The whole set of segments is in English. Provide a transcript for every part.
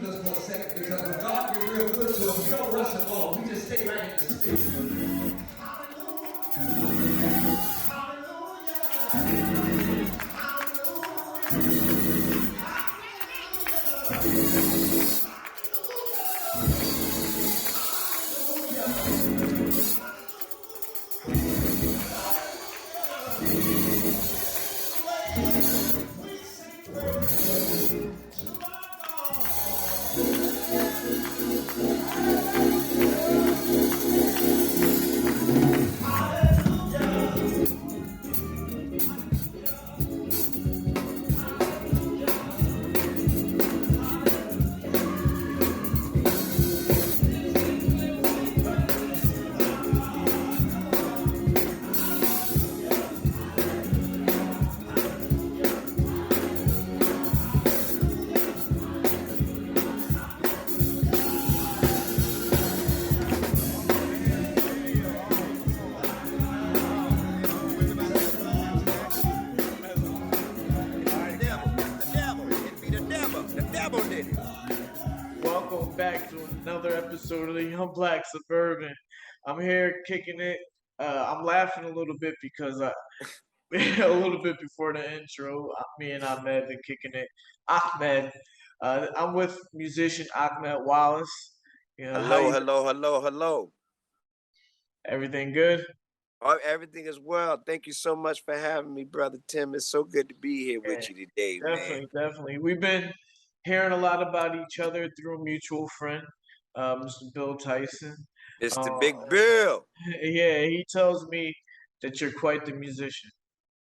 excuse us for a second because when God get real good to us, we don't rush him on. We just stay right in the spirit. Welcome back to another episode of the Young Black Suburban. I'm here kicking it. I'm laughing a little bit because a little bit before the intro, me and Ahmed been kicking it. Ahmed, I'm with musician Ahmed Wallace. You know, how Hello, you? hello, hello, hello. Everything good? Oh, everything is well. Thank you so much for having me, brother Tim. It's so good to be here Yeah, with you today, man. definitely. We've been hearing a lot about each other through a mutual friend, Mr. Bill Tyson. Mr. Uh, Big Bill. yeah, he tells me that you're quite the musician.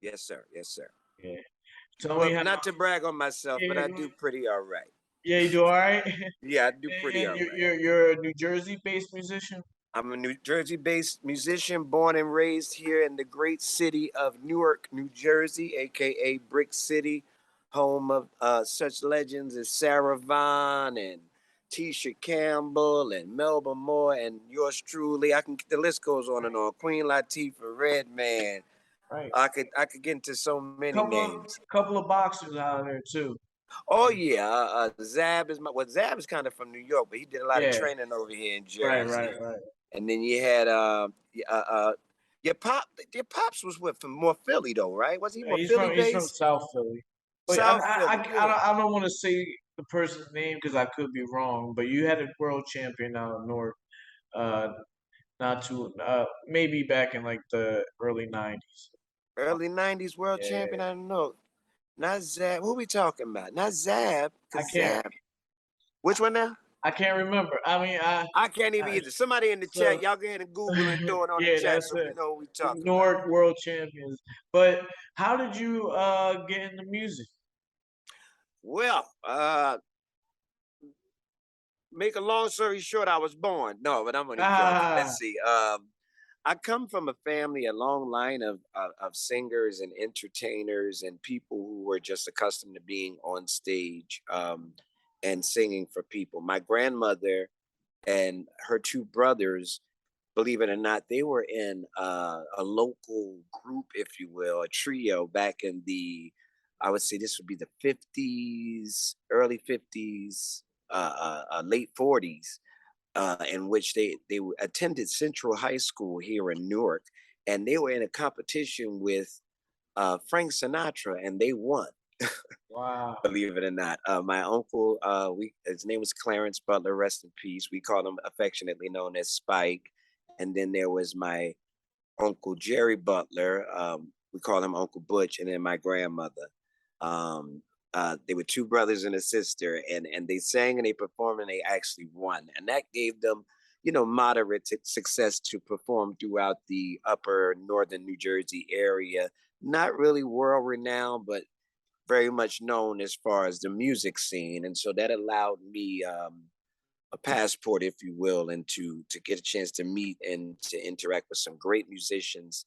Yes, sir. Yes, sir. Yeah. Tell me Well, how. not to brag on myself, Yeah, but yeah, I go ahead. do pretty all right. Yeah, you do all right. Yeah, I do pretty And all right. you're a New Jersey-based musician. I'm a New Jersey-based musician, born and raised here in the great city of Newark, New Jersey, aka Brick City, home of such legends as Sarah Vaughan and Tisha Campbell and Melba Moore and yours truly. The list goes on and on. Queen Latifah, Redman. Right. I could get into so many names. Couple of boxers out there too. Oh yeah, Zab is kind of from New York, but he did a lot of Yeah. training over here in Right. Jersey. And then you had your pops was from more Philly though, right? Was he more Philly He's from based? South Philly. But South Philly, yeah. I don't want to say the person's name because I could be wrong. But you had a world champion out of North, uh, not too maybe back in like the early '90s. Early '90s world Yeah. champion. I don't know. Not Zab. Who we talking about? Not Zab. I Cause can't. Zab. Which one now? I can't remember. I mean, I can't even either. Somebody in the so chat, y'all go ahead and Google and throw it on the yeah, chat that's so we it. know what we talking about. North world champions. But how did you get into music? Well, make a long story short, I was born. No, but I'm only joking. Let's see. I come from a family, a long line of singers and entertainers and people who were just accustomed to being on stage and singing for people. My grandmother and her two brothers, believe it or not, they were in a local group, if you will, a trio back in I would say this would be the 50s, early 50s, late 40s, in which they attended Central High School here in Newark, and they were in a competition with Frank Sinatra, and they won. Wow. Believe it or not, my uncle, his name was Clarence Butler, rest in peace. We called him affectionately known as Spike, and then there was my Uncle Jerry Butler. We called him Uncle Butch, and then my grandmother. Um, they were two brothers and a sister, and they sang and they performed and they actually won, and that gave them, moderate success to perform throughout the upper northern New Jersey area. Not really world renowned, but very much known as far as the music scene, and so that allowed me a passport, if you will, and to get a chance to meet and to interact with some great musicians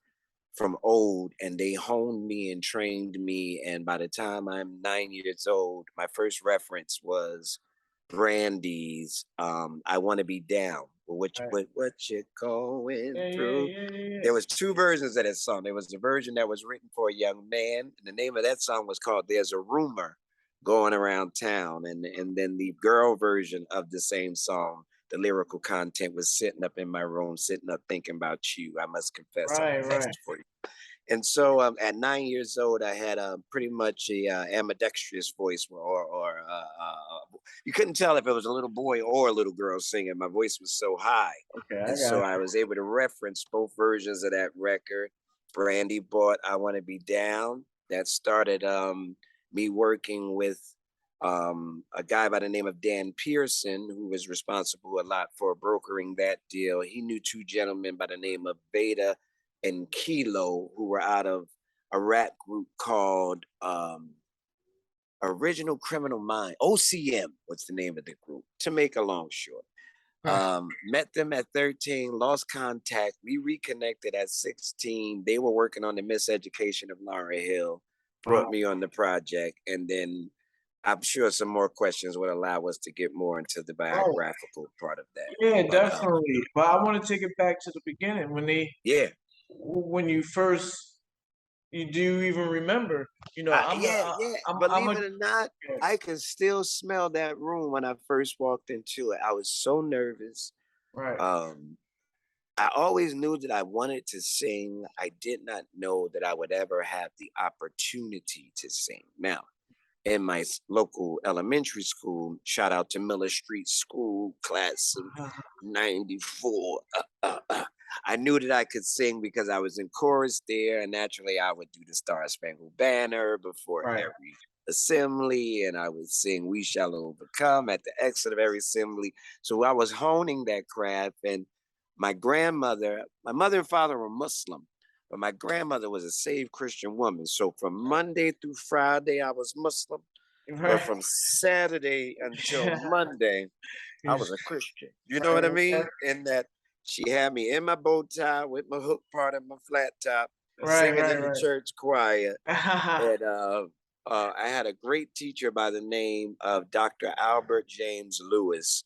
from old, and they honed me and trained me. And by the time I'm 9 years old, my first reference was Brandy's "I Want to Be Down." What you going through? Yeah. There was two versions of that song. There was the version that was written for a young man, and the name of that song was called "There's a Rumor." going around town. And then the girl version of the same song, the lyrical content was sitting up in my room, sitting up thinking about you. I must confess, I'm Right, right. vexed for you. And so at 9 years old, I had pretty much a ambidextrous voice, you couldn't tell if it was a little boy or a little girl singing. My voice was so high. Okay, I And got so you. I was able to reference both versions of that record. Brandy bought I Want to Be Down. That started me working with a guy by the name of Dan Pearson, who was responsible a lot for brokering that deal. He knew two gentlemen by the name of Beta and Kilo, who were out of a rap group called Original Criminal Mind. OCM was the name of the group, to make a long short. Met them at 13, lost contact. We reconnected at 16. They were working on the miseducation of Laura Hill, brought me on the project, and then I'm sure some more questions would allow us to get more into the biographical part of that. Yeah, definitely. But I want to take it back to the beginning when you first. Do you even remember? You know, Believe it or not, I can still smell that room when I first walked into it. I was so nervous. Right. I always knew that I wanted to sing. I did not know that I would ever have the opportunity to sing. Now, in my local elementary school, shout out to Miller Street School, class of 94. I knew that I could sing because I was in chorus there, and naturally I would do the Star Spangled Banner before every assembly, and I would sing We Shall Overcome at the exit of every assembly. So I was honing that craft, and my mother and father were Muslim, but my grandmother was a saved Christian woman. So from Monday through Friday, I was Muslim, but from Saturday until Monday, I was a Christian. You know what I mean? And that she had me in my bow tie with my hook part and my flat top, singing in the church choir. And I had a great teacher by the name of Dr. Albert James Lewis.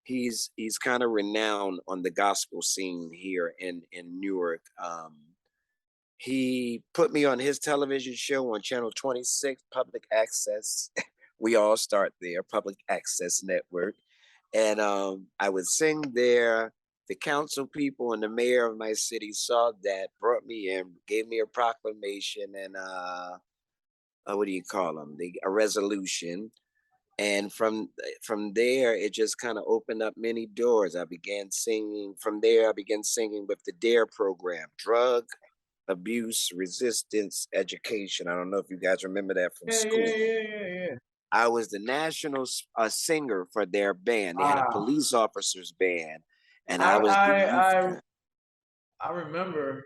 He's kind of renowned on the gospel scene here in Newark. He put me on his television show on Channel 26, Public Access. We all start there, Public Access Network. And I would sing there. The council people and the mayor of my city saw that, brought me in, gave me a proclamation and what do you call them? A resolution. And from there, it just kind of opened up many doors. I began singing. From there, I began singing with the DARE program, Drug Abuse Resistance Education. I don't know if you guys remember that from school. Yeah. I was the national singer for their band. They had a police officers band, and I was. I remember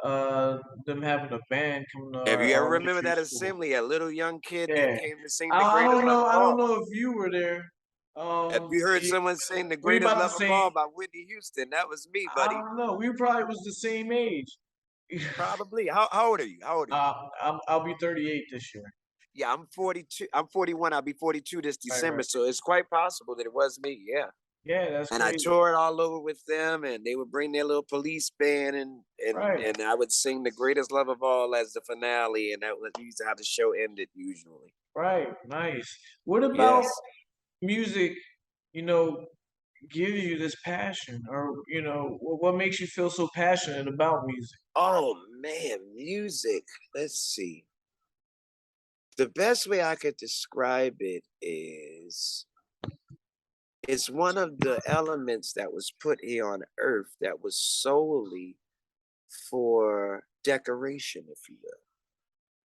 them having a band coming to Have our you ever remember elementary that school. assembly? A little young kid that came to sing the I greatest don't love know. of I don't all. know if you were there. Have you heard someone sing the greatest love of all by Whitney Houston? That was me, buddy. I don't know. We probably was the same age. Probably. How old are you? How old are you? I'll be 38 this year. Yeah, I'm 42. I'm 41. I'll be 42 this December. So it's quite possible that it was me. Yeah. Yeah, that's and crazy. I toured all over with them, and they would bring their little police band, and I would sing "The Greatest Love of All" as the finale, and that was usually how the show ended. Usually, right? Nice. What about music? You know, give you this passion, or what makes you feel so passionate about music? Oh man, music. Let's see. The best way I could describe it is it's one of the elements that was put here on earth that was solely for decoration, if you will.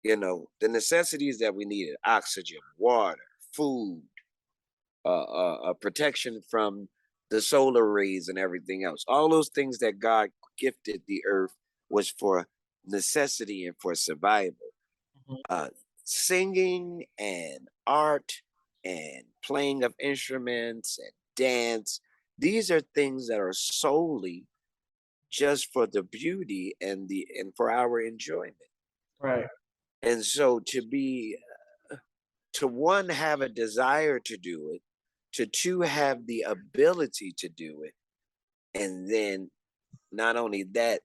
You know, the necessities that we needed: oxygen, water, food, protection from the solar rays and everything else. All those things that God gifted the earth was for necessity and for survival. Singing and art and playing of instruments and dance, these are things that are solely just for the beauty and for our enjoyment. Right. And so to one, have a desire to do it, to two, have the ability to do it, and then not only that,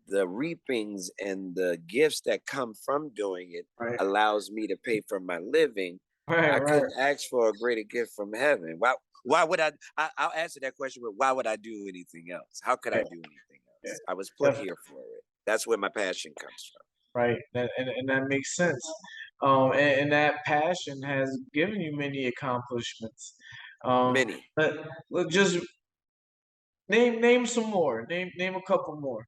the reapings and the gifts that come from doing it Right. allows me to pay for my living. Right. I Right. couldn't ask for a greater gift from heaven. Why would I'll answer that question with why would I do anything else? How could I Yeah. do anything Yeah. else? I was put Definitely. here for it. That's where my passion comes Right. And that makes sense. And that passion has given you many accomplishments. from. Um, Many. let just name some more. Name a couple more.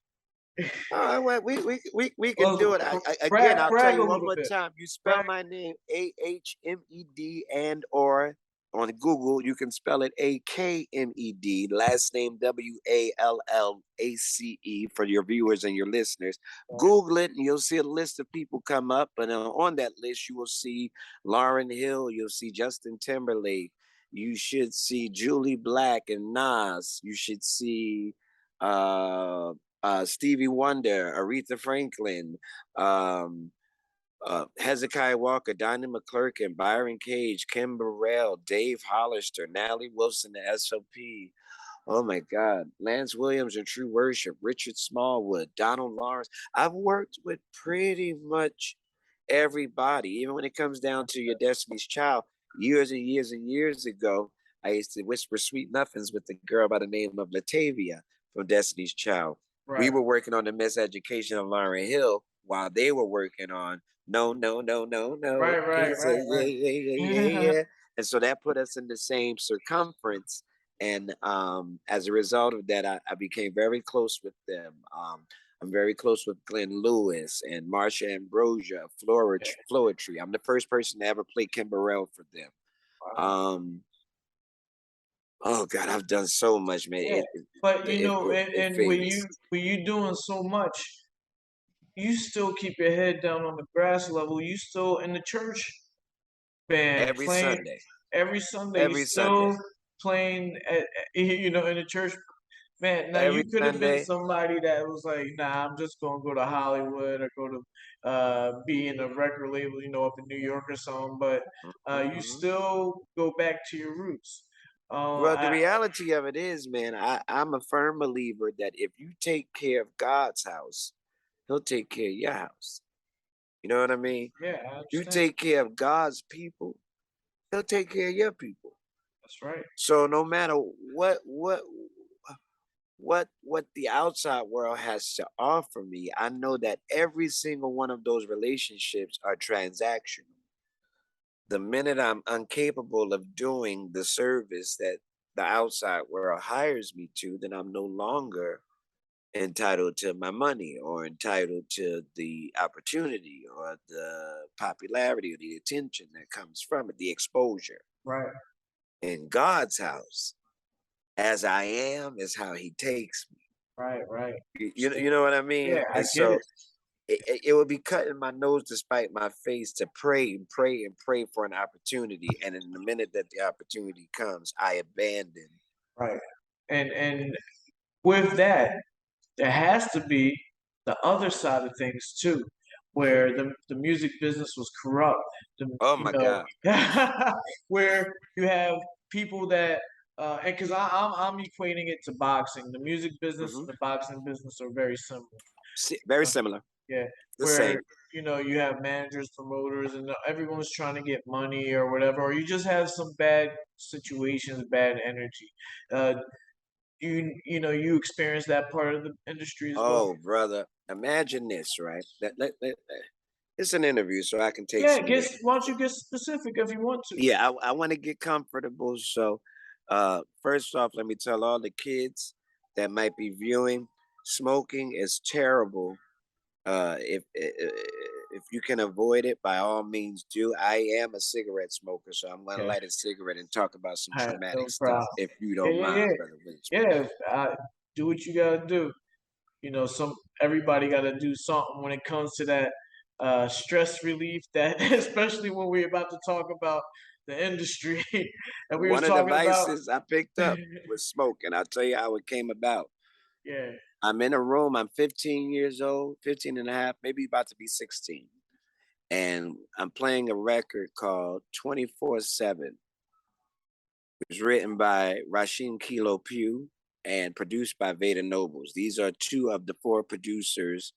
All right, well, we can do Well, it. Again, I'll tell brag a you one little more bit. time. You spell Brag. my name Ahmed and or on Google you can spell it Akmed. Last name Wallace for your viewers and your listeners. Google it and you'll see a list of people come up, and on that list you will see Lauryn Hill. You'll see Justin Timberlake. You should see Julie Black and Nas. You should see. Uh, Stevie Wonder, Aretha Franklin, um, Hezekiah Walker, Donnie McClurkin, Byron Cage, Kim Burrell, Dave Hollister, Natalie Wilson, the SOP. Oh my God. Lance Williams and True Worship, Richard Smallwood, Donald Lawrence. I've worked with pretty much everybody, even when it comes down to your Destiny's Child. Years and years and years ago, I used to whisper sweet nothings with a girl by the name of Latavia from Destiny's Child. We Right. were working on the miseducation of Lauryn Hill while they were working on No, No, No, No, No. Right. It's a yeah, Right. yeah, yeah, yeah, yeah. And so that put us in the same circumference. And as a result of that, I became very close with them. I'm very close with Glenn Lewis and Marsha Ambrosia, Floetry. I'm the first person to ever play Kim Burrell for them. Wow. Oh God, I've done so much, man. Yeah. But you know, It and fades. when you doing so much, you still keep your head down on the grass level. You still in the church band Every playing Sunday. every Sunday. You Every still Sunday. playing you know, in the church. Man, now Every you could have been Sunday. somebody that was like, nah, I'm just gonna go to Hollywood or go to be in a record label, you know, up in New York or something. But you Mhm. still go back to your roots. Well, the I, reality of it is, man, I'm a firm believer that if you take care of God's house, He'll take care of your house. You know what I mean? yeah, I You understand. take care of God's people, He'll take care of your people. That's right. So no matter what the outside world has to offer me, I know that every single one of those relationships are transactional. The minute I'm incapable of doing the service that the outside world hires me to, then I'm no longer entitled to my money or entitled to the opportunity or the popularity or the attention that comes from it, the exposure. Right. In God's house, as I am is how he takes me. Right. You know what I mean? Yeah, I And get so it. it would be cutting my nose despite my face to pray and pray and pray for an opportunity. And in the minute that the opportunity comes, I abandon. Right. And with that, there has to be the other side of things too, where the music business was corrupt. Oh You my know, God. where you have people that and because I'm equating it to boxing. The music business Hmm. and the boxing business are very similar. Very Uh, similar. yeah, The where same. you know you have managers, promoters, and everyone's trying to get money or whatever, or you just have some bad situations, bad energy. Uh, you know you experience that part of the industry as well. Oh, brother. Imagine this, right? It's an interview, so I can take Yeah, some liberties. why don't you get specific if you want to? Yeah, I want to get comfortable. So, first off, let me tell all the kids that might be viewing, smoking is terrible. If you can avoid it, by all means do. I am a cigarette smoker, so I'm gonna Okay, light a cigarette and talk about some all right, no traumatic stuff, problem. if you Yeah, don't yeah, yeah, mind, brother Witherspoon. yeah. Do what you gotta do. You know, everybody gotta do something when it comes to that stress relief. That especially when we're about to talk about the industry, and we was One of the talking about. vices I picked up was smoking. I'll tell you how it came about. Yeah, I'm in a room, I'm 15 years old, 15 and a half, maybe about to be 16. And I'm playing a record called 24/7. It was written by Rasheen Kilo Pugh and produced by Veda Nobles. These are two of the four producers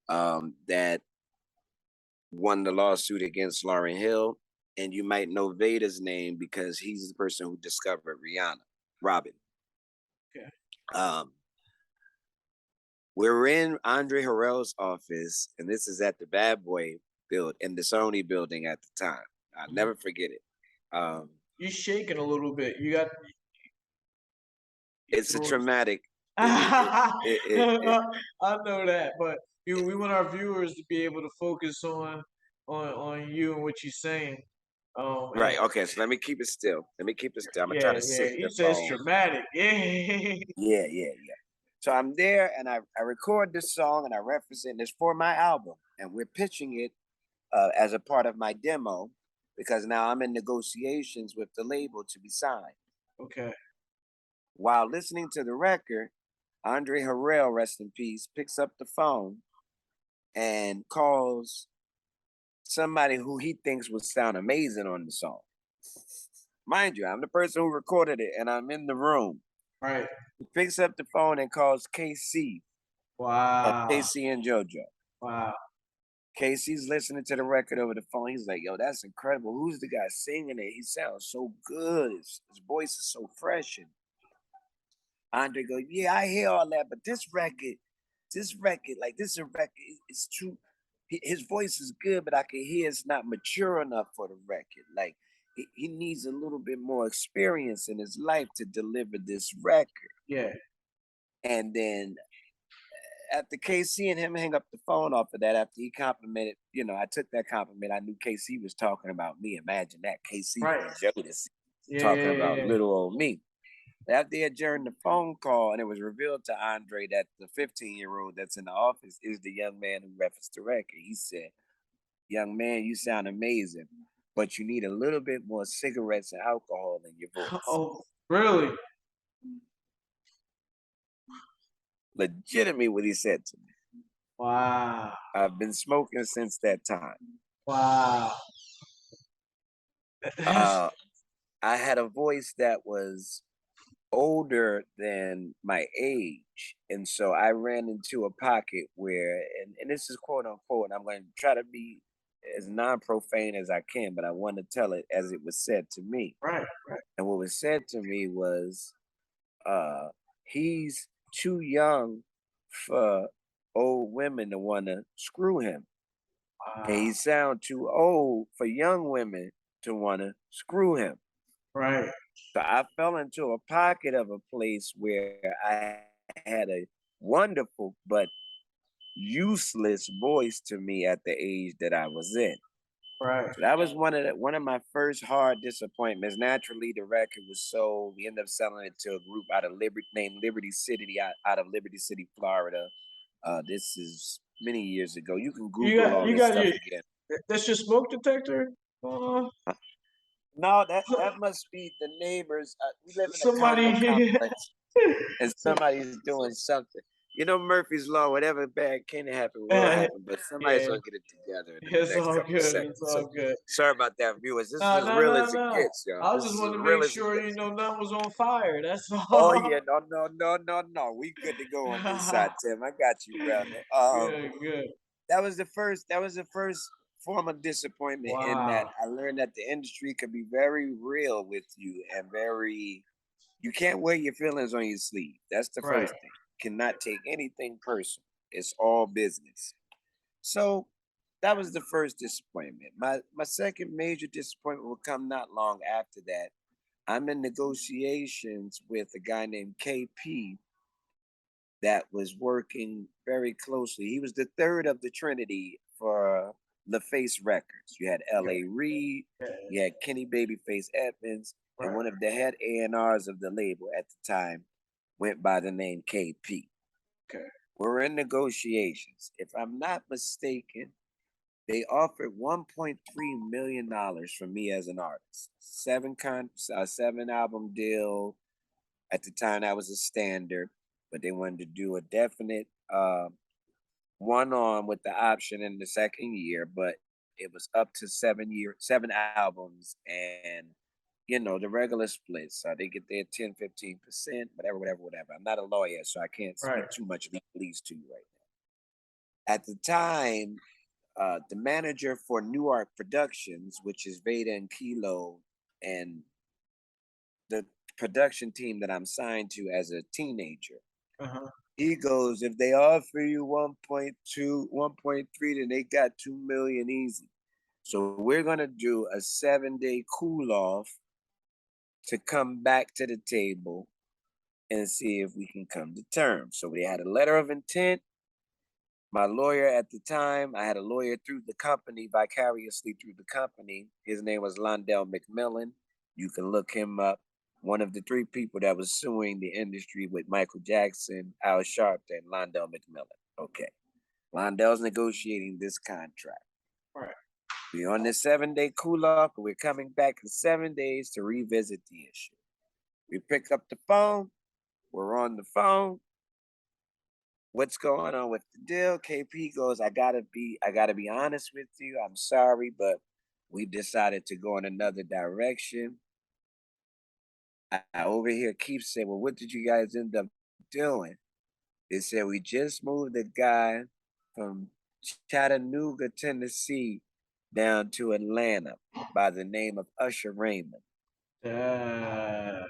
that won the lawsuit against Lauryn Hill. And you might know Veda's name because he's the person who discovered Robin. Okay. We're in Andre Harrell's office, and this is at the Bad Boy in the Sony building at the time. I'll never forget it. You're shaking a little bit. You got. It's a traumatic. I know that, but we want our viewers to be able to focus on you and what you're saying. Right. Okay. So let me keep it still. I'm gonna try to sit. He says dramatic. Yeah. So I'm there, and I record this song, and I reference it. And it's for my album, and we're pitching it as a part of my demo because now I'm in negotiations with the label to be signed. Okay. While listening to the record, Andre Harrell, rest in peace, picks up the phone and calls somebody who he thinks would sound amazing on the song. Mind you, I'm the person who recorded it, and I'm in the room. Right. He picks up the phone and calls KC. Wow. KC and JoJo. Wow. KC's listening to the record over the phone. He's like, yo, that's incredible. Who's the guy singing it? He sounds so good. His voice is so fresh. And Andre goes, yeah, I hear all that, but this record, like this record, it's true. His voice is good, but I can hear it's not mature enough for the record. Like he needs a little bit more experience in his life to deliver this record. Yeah. And then after KC and him hang up the phone off of that, after he complimented, I took that compliment. I knew KC was talking about me. Imagine that, KC from Jodeci talking about little old me. After they adjourned the phone call, and it was revealed to Andre that the 15-year-old that's in the office is the young man who referenced the record. He said, young man, you sound amazing, but you need a little bit more cigarettes and alcohol in your voice. Oh, really? Legitimately what he said to me. Wow. I've been smoking since that time. Wow. I had a voice that was older than my age, and so I ran into a pocket where, and this is quote unquote, and I'm going to try to be as non-profane as I can, but I want to tell it as it was said to me. Right. And what was said to me was, he's too young for old women to want to screw him. Wow. And he sound too old for young women to want to screw him. Right. So I fell into a pocket of a place where I had a wonderful but useless voice to me at the age that I was in. Right. So that was one of my first hard disappointments. Naturally, the record was sold. We ended up selling it to a group named Liberty City out of Liberty City, Florida. This is many years ago. You can Google all this stuff again. That's your smoke detector? No, that must be the neighbors. We live in a condo complex, and somebody's doing something. Murphy's Law, whatever bad can happen will happen, but somebody's gonna get it together. It's all good. It's all good. Sorry about that, viewers. This is as real as it gets, y'all. I just wanted to make sure nothing was on fire. That's all. Oh yeah, no. We good to go on this side, Tim. I got you, brother. Good. That was the first form of disappointment in that I learned that the industry could be very real with you and you can't wear your feelings on your sleeve. That's the first thing. Cannot take anything personal. It's all business. So that was the first disappointment. My second major disappointment will come not long after that. I'm in negotiations with a guy named KP that was working very closely. He was the third of the Trinity for LaFace Records. You had L.A. Reid, you had Kenny Babyface Edmonds, and one of the head A&Rs of the label at the time went by the name KP. Okay. We're in negotiations. If I'm not mistaken, they offered $1.3 million for me as an artist. 7-album deal. At the time, that was a standard, but they wanted to do a definite one-on with the option in the second year, but it was up to 7 albums, and the regular splits. They get their 10, 15%, whatever. I'm not a lawyer, so I can't Right. speak too much legalese to you right now. At the time, the manager for Newark Productions, which is Veda and Kilo, and the production team that I'm signed to as a teenager, he goes, if they offer you 1.2, 1.3, then they got 2 million easy. So we're gonna do a 7-day cool off to come back to the table and see if we can come to terms. So we had a letter of intent. My lawyer at the time, I had a lawyer through the company, vicariously through the company. His name was Londell McMillan. You can look him up. One of the 3 people that was suing the industry with Michael Jackson, Al Sharpton, and Londell McMillan. Okay. Londell's negotiating this contract. Right. We're on this 7-day cool off, but we're coming back in 7 days to revisit the issue. We pick up the phone. We're on the phone. What's going on with the deal? KP goes, I gotta be honest with you. I'm sorry, but we decided to go in another direction. I over here keep saying, well, what did you guys end up doing? They said we just moved a guy from Chattanooga, Tennessee, down to Atlanta by the name of Usher Raymond. I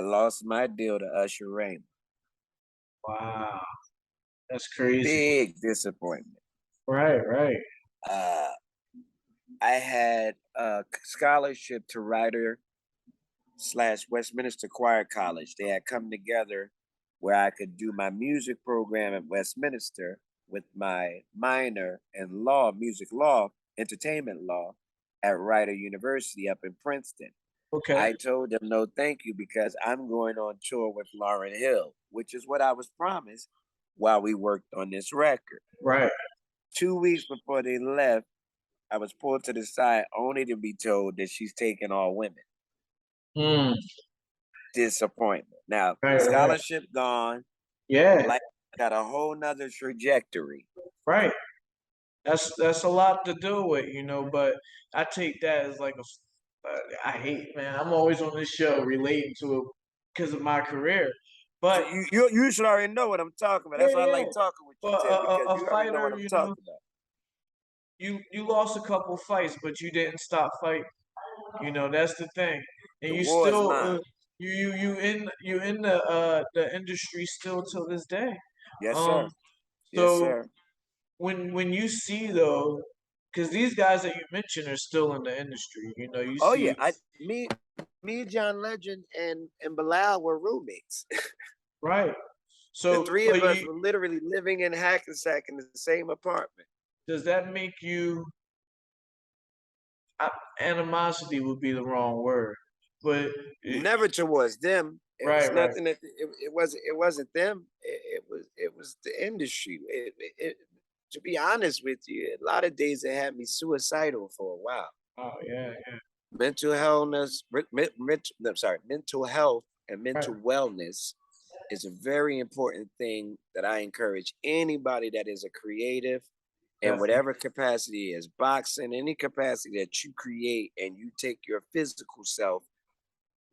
lost my deal to Usher Raymond. Wow. That's crazy. Big disappointment. Right. I had a scholarship to Rider/Westminster Choir College. They had come together where I could do my music program at Westminster with my minor in law, music law, entertainment law at Rider University up in Princeton. Okay. I told them no thank you because I'm going on tour with Lauryn Hill, which is what I was promised while we worked on this record. Right. 2 weeks before they left, I was pulled to the side only to be told that she's taking all women. Disappointment. Now, scholarship gone. Yeah. Life got a whole nother trajectory. Right. That's a lot to deal with, but I take that as like I hate, man. I'm always on this show relating to it because of my career. But so you should already know what I'm talking about. That's why I like talking with you, Tim, because you already know what I'm talking about. You lost a couple fights, but you didn't stop fighting. That's the thing. And The you war is still mine. you in the industry still till this day. Yes, sir. Yes, So sir. when you see though, because these guys that you mentioned are still in the industry, you Oh see. yeah, me, John Legend, and Bilal were roommates. Right. The So 3 of us were literally living in Hackensack in the same apartment. Does that make you? Animosity would be the wrong word, but never towards them. It was nothing that it wasn't them. It was the industry. To be honest with you, a lot of days it had me suicidal for a while. Oh yeah. Mental health and mental wellness is a very important thing that I encourage anybody that is a creative in whatever capacity is boxing, any capacity that you create and you take your physical self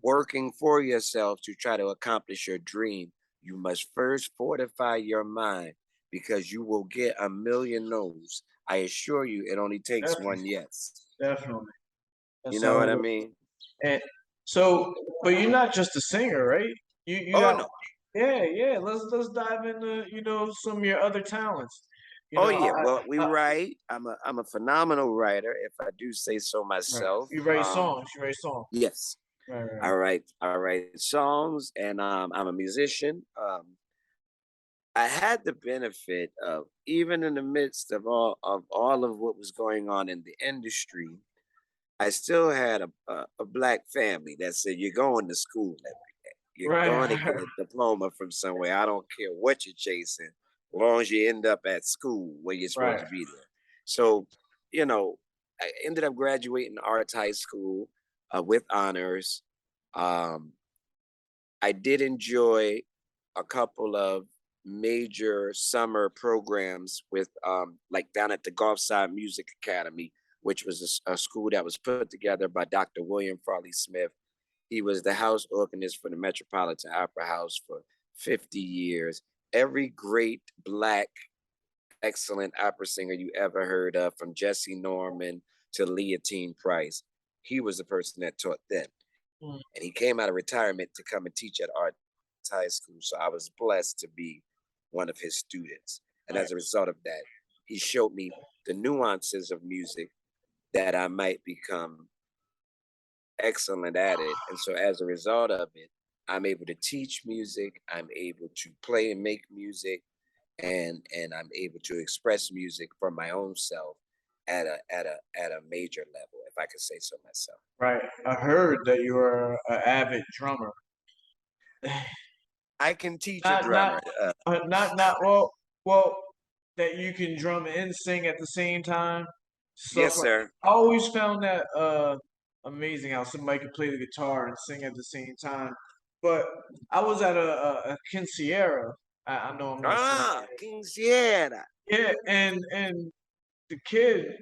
working for yourself to try to accomplish your dream. You must first fortify your mind because you will get a million no's. I assure you, it only takes one yes. Definitely. You know what I mean? And so, but you're not just a singer, right? You got, no. Yeah. Let's dive into some of your other talents. Well, we write. I'm a phenomenal writer, if I do say so myself. You write songs. Yes. Right. I write songs, and I'm a musician. I had the benefit of, even in the midst of all of what was going on in the industry, I still had a black family that said, "You're going to school every day. You're going to get a diploma from somewhere. I don't care what you're chasing, as long as you end up at school where you're supposed to be there." So, I ended up graduating arts high school with honors. I did enjoy a couple of major summer programs with like down at the Gulfside Music Academy which was a school that was put together by Dr. William Farley Smith. He was the house organist for the Metropolitan Opera House for 50 years. Every great Black excellent opera singer you ever heard of, from Jesse Norman to Leontine Price, he was the person that taught them. Mm. And he came out of retirement to come and teach at Arts High School. So I was blessed to be one of his students. And as a result of that, he showed me the nuances of music that I might become excellent at it. And so as a result of it, I'm able to teach music, I'm able to play and make music, and I'm able to express music from my own self at a major level, if I could say so myself. Right. I heard that you are an avid drummer. I can teach a Not drummer. not well that you can drum and sing at the same time. Stuff Yes, like sir. I always found that amazing how somebody could play the guitar and sing at the same time. But I was at a quinceañera. I know I'm not saying Ah, it. quinceañera. Yeah, and the kid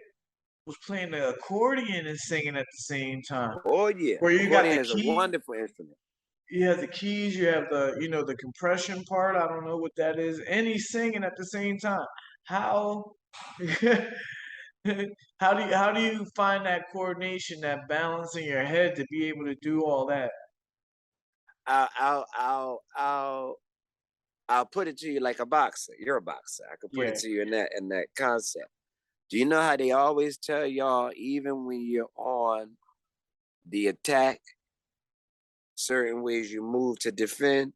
was playing the accordion and singing at the same time. Oh yeah, Where you got accordion the is a key, wonderful instrument. you have the keys, you have the the compression part. I don't know what that is, and he's singing at the same time. How how do you find that coordination, that balance in your head to be able to do all that? I'll I'll I'll I'll I'll put it to you like a boxer. You're a boxer. I could put Yeah, it to you in that concept. Do you know how they always tell y'all, even when you're on the attack, certain ways you move to defend,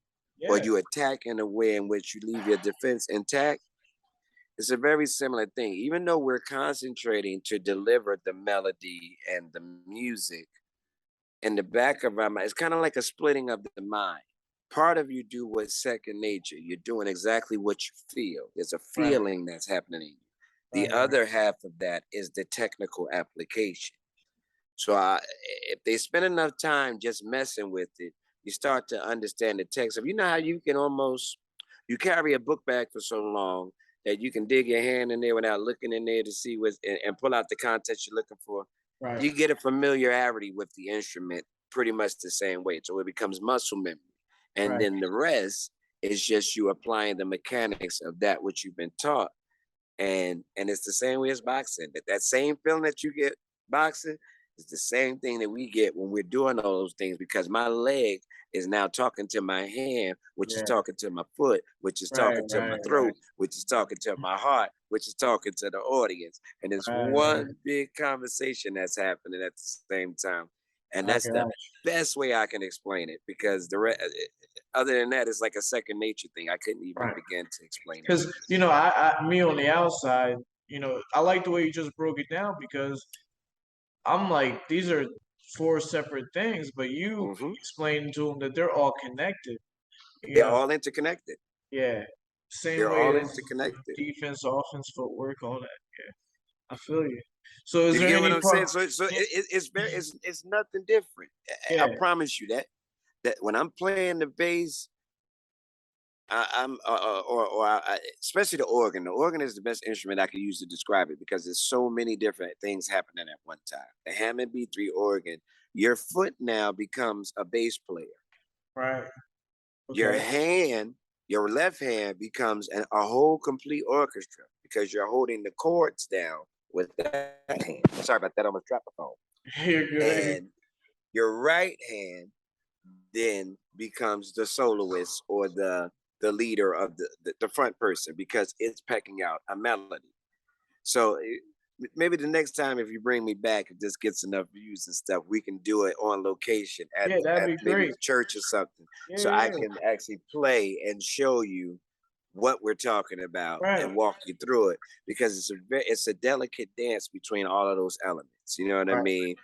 or yeah, you attack in a way in which you leave your defense intact? It's a very similar thing. Even though we're concentrating to deliver the melody and the music in the back of our mind, it's kind of like a splitting of the mind. Part of you do what's second nature. You're doing exactly what you feel. There's a right, feeling that's happening in you. The right, other half of that is the technical application. So if they spend enough time just messing with it, you start to understand the text. You know how you can almost, you carry a book bag for so long that you can dig your hand in there without looking in there to see what's, and pull out the content you're looking for. right, You get a familiarity with the instrument pretty much the same way. So it becomes muscle memory. And right. then the rest is just you applying the mechanics of that which you've been taught. And it's the same way as boxing. That same feeling that you get boxing is the same thing that we get when we're doing all those things, because my leg is now talking to my hand, which is Yeah, talking to my foot, which is right, talking to my right, right, throat, which is talking to my heart, which is talking to the audience. And it's right, right. one big conversation that's happening at the same time. And I that's the got best way I can explain it, because other than that, it's like a second nature thing. I couldn't even right. begin to explain it. Because me on the outside, I like the way you just broke it down because I'm like, these are four separate things, but you Hmm. explained to them that they're all connected. You They're know, all interconnected. yeah, same They're way all as interconnected. defense, offense, footwork, all that. Yeah, I feel you. So, is You there get what any I'm part? saying? So it's very, it's nothing different. I Yeah, promise you that when I'm playing the bass, I'm especially the organ. The organ is the best instrument I can use to describe it, because there's so many different things happening at one time. The Hammond B3 organ, your foot now becomes a bass player. right. Your Okay. hand, your left hand becomes a whole complete orchestra, because you're holding the chords down with that hand. Sorry about that, I almost dropped the phone. You're good. And your right hand then becomes the soloist, or the leader of the front person, because it's pecking out a melody. So maybe the next time, if you bring me back, if this gets enough views and stuff, we can do it on location Yeah, that'd at be maybe great. the church or something, Yeah, so yeah, I yeah. can actually play and show you what we're talking about Right, and walk you through it, because it's a delicate dance between all of those elements. You know what I right. mean?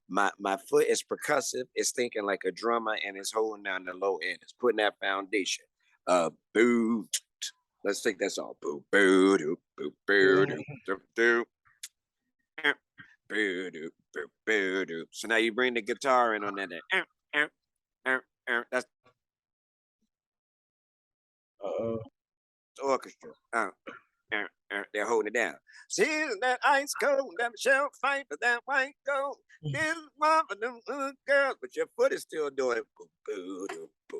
My foot is percussive. It's thinking like a drummer, and it's holding down the low end. It's putting that foundation. Boo. Let's take that song. Boo boo doo boo boo doo doo doo. Boo doo boo boo doo. So now you bring the guitar in on that. That's Uh-oh. the orchestra. they're holding it down. See that ice cold, that shell fight for that white gold. This is one for them little girls, but your foot is still doing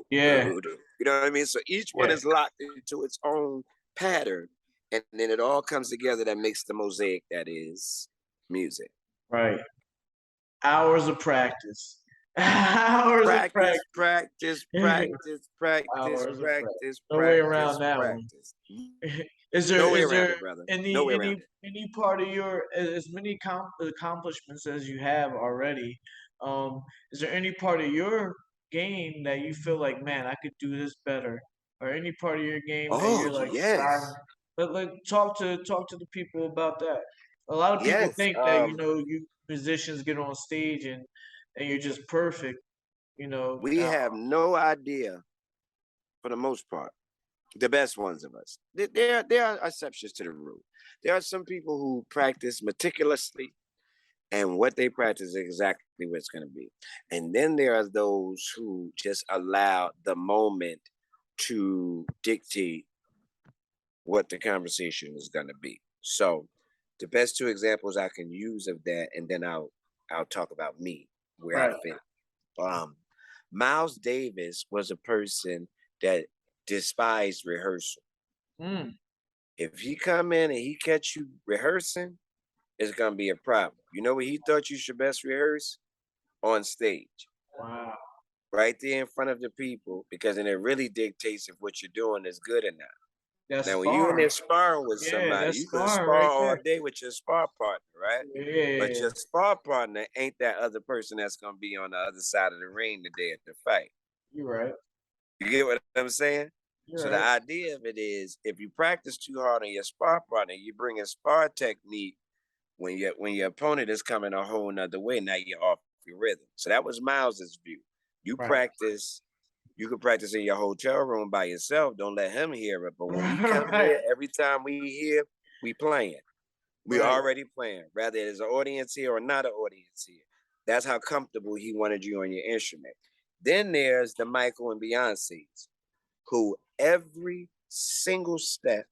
Yeah, you know what I mean? So each one yeah, is locked into its own pattern, and then it all comes together that makes the mosaic that is music. right. Hours of practice. Hours of Practice, practice. practice, practice, practice, Hours of practice. practice, No way around practice, that one. practice. No way Is around there it, brother. No way around it. any part of your as many accomplishments as you have already? Is there any part of your game that you feel like, man, I could do this better, or any part of your game that Oh, you're like yes. striving? But like talk to the people about that. A lot of people Yes. think that you musicians get on stage and you're just perfect. You know, We have no idea for the most part. The best ones of us. There are exceptions to the rule. There are some people who practice meticulously, and what they practice is exactly what it's going to be. And then there are those who just allow the moment to dictate what the conversation is going to be. So the best two examples I can use of that, and then I'll talk about me, where I right. fit. Um, Miles Davis was a person that despised rehearsal. Mm, If he come in and he catch you rehearsing, it's gonna be a problem. You know where he thought you should best rehearse? On stage, wow. right there in front of the people, because then it really dictates if what you're doing is good or not. That's Now, when you in there sparring. sparring with Yeah, somebody, that's you can sparring spar right all there. day with your spar partner, right? But Yeah, your spar partner ain't that other person that's gonna be on the other side of the ring the day of the fight. you're right. You get what I'm saying? You're So the right. idea of it is, if you practice too hard on your spar partner, you bring a spar technique when your opponent is coming a whole nother way. Now you're off your rhythm. So that was Miles's view. You Right. practice. You can practice in your hotel room by yourself. Don't let him hear it. But when we come Right. here, every time we here, we playing. We Right. already playing. Rather there's an audience here or not an audience here. That's how comfortable he wanted you on your instrument. Then there's the Michael and Beyonce's, who every single step,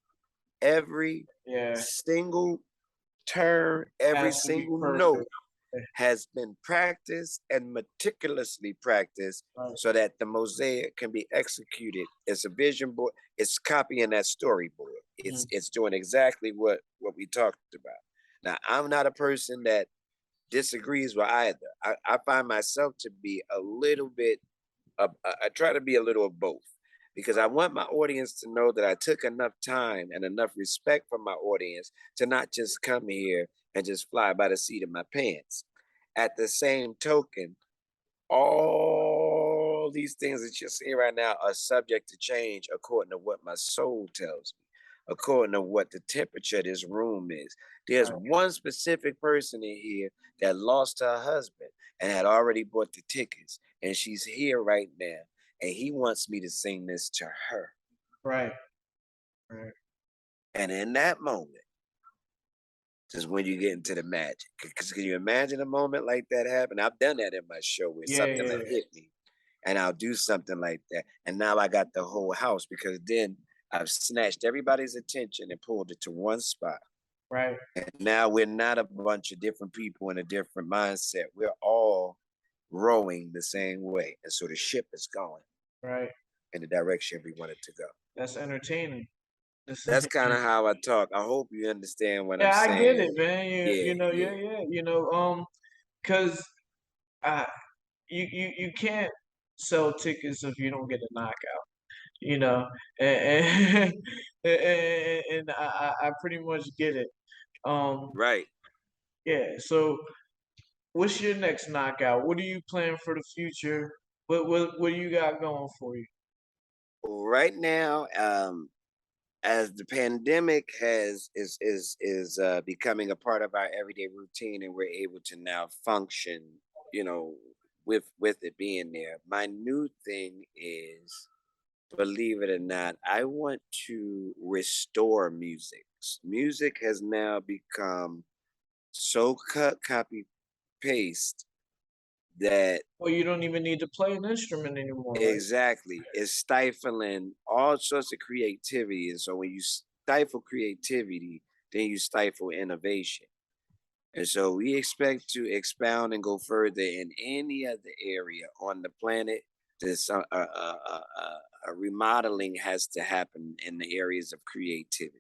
every Yeah. single turn, every Has to be single note perfect. has been practiced and meticulously practiced Right. so that the mosaic can be executed. It's a vision board. It's copying that storyboard. Mm, It's doing exactly what we talked about. Now, I'm not a person that disagrees with either. I find myself to be a little bit, I try to be a little of both, because I want my audience to know that I took enough time and enough respect from my audience to not just come here and just fly by the seat of my pants. At the same token, all these things that you're seeing right now are subject to change according to what my soul tells me, according to what the temperature of this room is. There's right. one specific person in here that lost her husband and had already bought the tickets, and she's here right now, and he wants me to sing this to her. Right. Right. And in that moment is when you get into the magic. Because can you imagine a moment like that happen? I've done that in my show where Yeah. something Yeah. will hit me, and I'll do something like that. And now I got the whole house, because then I've snatched everybody's attention and pulled it to one spot. Right. And now we're not a bunch of different people in a different mindset. We're all rowing the same way. And so the ship is going Right. in the direction we want it to go. That's entertaining. This That's kind of how I talk. I hope you understand what I'm yeah, I get it, saying. man. Yeah, You know, yeah. yeah, yeah. Cause uh, you can't sell tickets if you don't get a knockout. You know, and and I pretty much get it. Um, Right. yeah. So, what's your next knockout? What do you plan for the future? What do you got going for you? Right now, as the pandemic is becoming a part of our everyday routine, and we're able to now function, you know, with it being there. My new thing is, believe it or not, I want to restore music. Music has now become so cut, copy, paste that Well, you don't even need to play an instrument anymore, right? exactly is stifling all sorts of creativity. And so when stifle creativity, then you stifle innovation. And so we expect to expound and go further in any other area on the planet. This remodeling has to happen in the areas of creativity.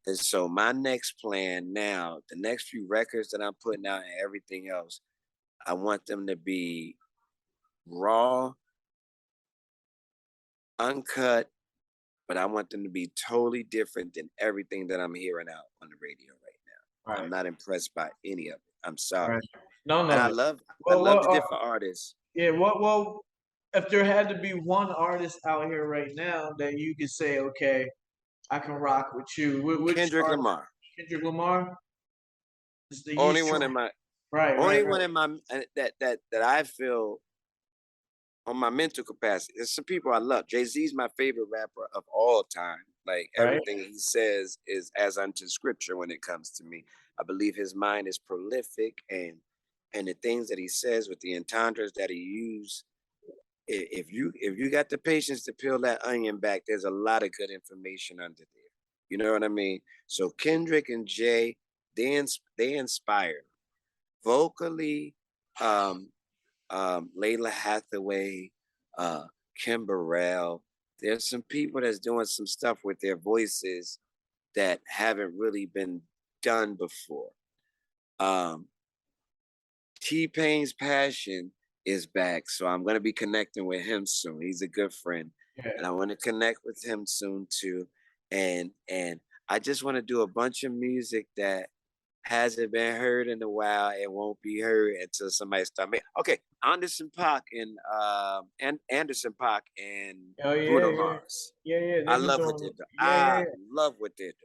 And so my next plan now, the next few records that I'm putting out and everything else, I want them to be raw, uncut, but I want them to be totally different than everything that I'm hearing out on the radio right now. Right. I'm not impressed by any of it. I'm sorry. Right. No. And I love the different artists. Yeah, well, if there had to be one artist out here right now that you could say, okay, I can rock with you. Which Kendrick artist? Lamar. Kendrick Lamar. Is the only one in my one in my that I feel on my mental capacity. There's some people I love. Jay-Z's my favorite rapper of all time. Like everything he says is as unto scripture when it comes to me. I believe his mind is prolific, and the things that he says with the entendres that he uses. If you got the patience to peel that onion back, there's a lot of good information under there. You know what I mean? So Kendrick and Jay, they inspire vocally. Layla Hathaway, Kim Burrell. There's some people that's doing some stuff with their voices that haven't really been done before. T-Pain's Passion is back, so I'm going to be connecting with him soon. He's a good friend, and I want to connect with him soon too. And I just want to do a bunch of music that hasn't been heard in a while and won't be heard until somebody starts making. Okay, Anderson .Paak and Bruno Mars. Yeah. I love what they're doing. I love what they're doing.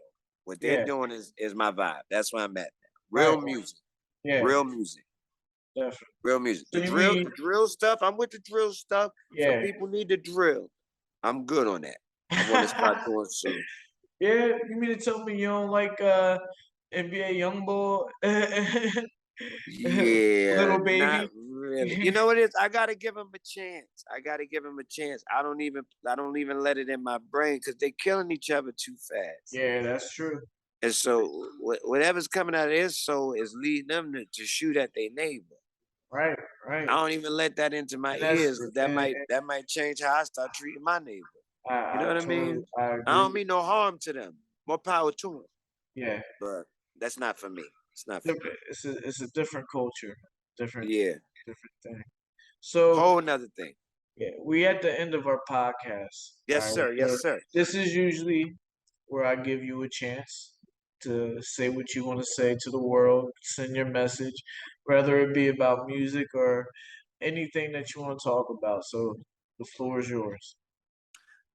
What they're doing is my vibe. That's where I'm at now. Real music. Yeah. Real music. Definitely. Real music. The drill stuff, I'm with the drill stuff. Yeah. Some people need to drill. I'm good on that. I want to start doing soon. Yeah, you mean to tell me you don't like NBA YoungBoy? Yeah, Little Baby. Not really. You know what it is? I gotta give him a chance. I don't even let it in my brain because they're killing each other too fast. Yeah, that's true. And so whatever's coming out of their soul is leading them to shoot at their neighbor. Right. I don't even let that into my ears. That might change how I start treating my neighbor. You know what I mean? I don't mean no harm to them. More power to them. Yeah. But that's not for me. It's not for me. It's a different culture. Different thing. So whole another thing. Yeah, we at the end of our podcast. Yes, sir. Yes, sir. This is usually where I give you a chance to say what you want to say to the world, send your message, whether it be about music or anything that you want to talk about. So the floor is yours.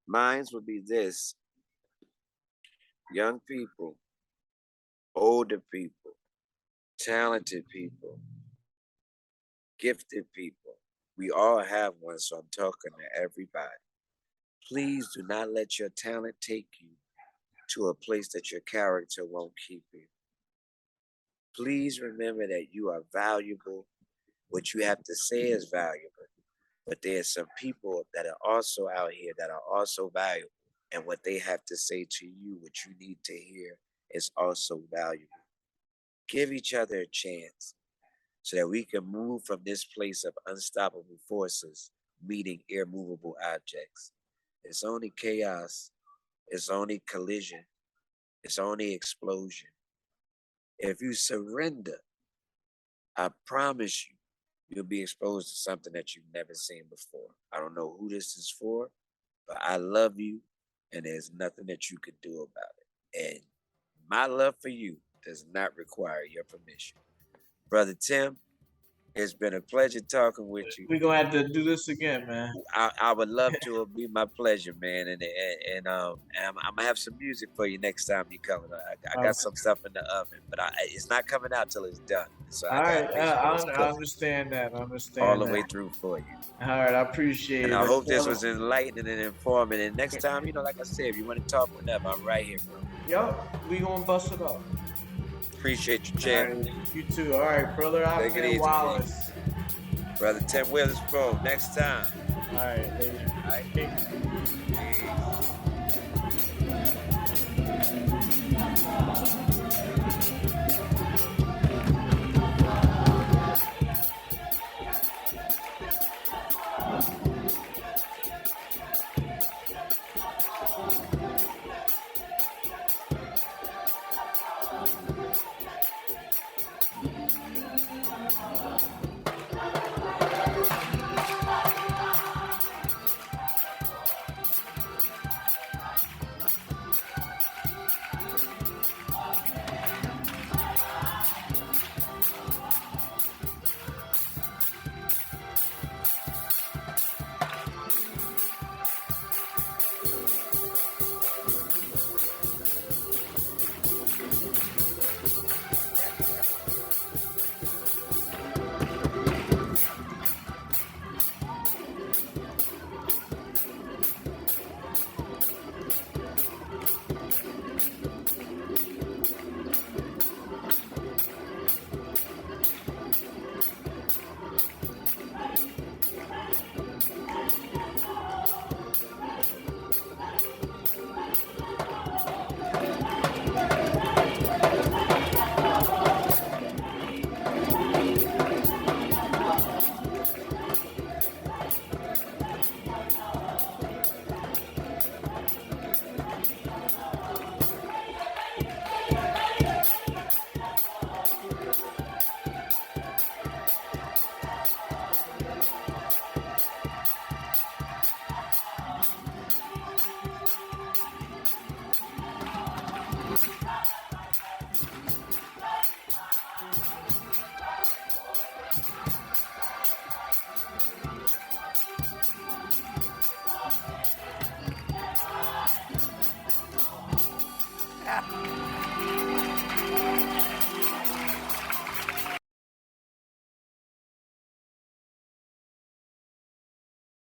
Mine would be this. Young people, older people, talented people, gifted people. We all have one, so I'm talking to everybody. Please do not let your talent take you to a place that your character won't keep you. Please remember that you are valuable. What you have to say is valuable. But there's some people that are also out here that are also valuable. And what they have to say to you, what you need to hear, is also valuable. Give each other a chance so that we can move from this place of unstoppable forces meeting immovable objects. It's only chaos. It's only collision. It's only explosion. If you surrender, I promise you, you'll be exposed to something that you've never seen before. I don't know who this is for, but I love you, and there's nothing that you could do about it. And my love for you does not require your permission. Brother Tim, it's been a pleasure talking with you. We're going to have to do this again, man. I would love to. It'll be my pleasure, man. And I'm going to have some music for you next time you come. I got some stuff in the oven, but it's not coming out till it's done. So I understand that. All the way through for you. All right, I appreciate it. And I hope this was enlightening and informative. And next time, like I said, if you want to talk whatever, I'm right here, bro. Yup, we going to bust it up. Appreciate you, champ. Right, you too. All right, brother Ahmed Wallace. Brother Tim Witherspoon. Next time. All right, later. All right. Peace.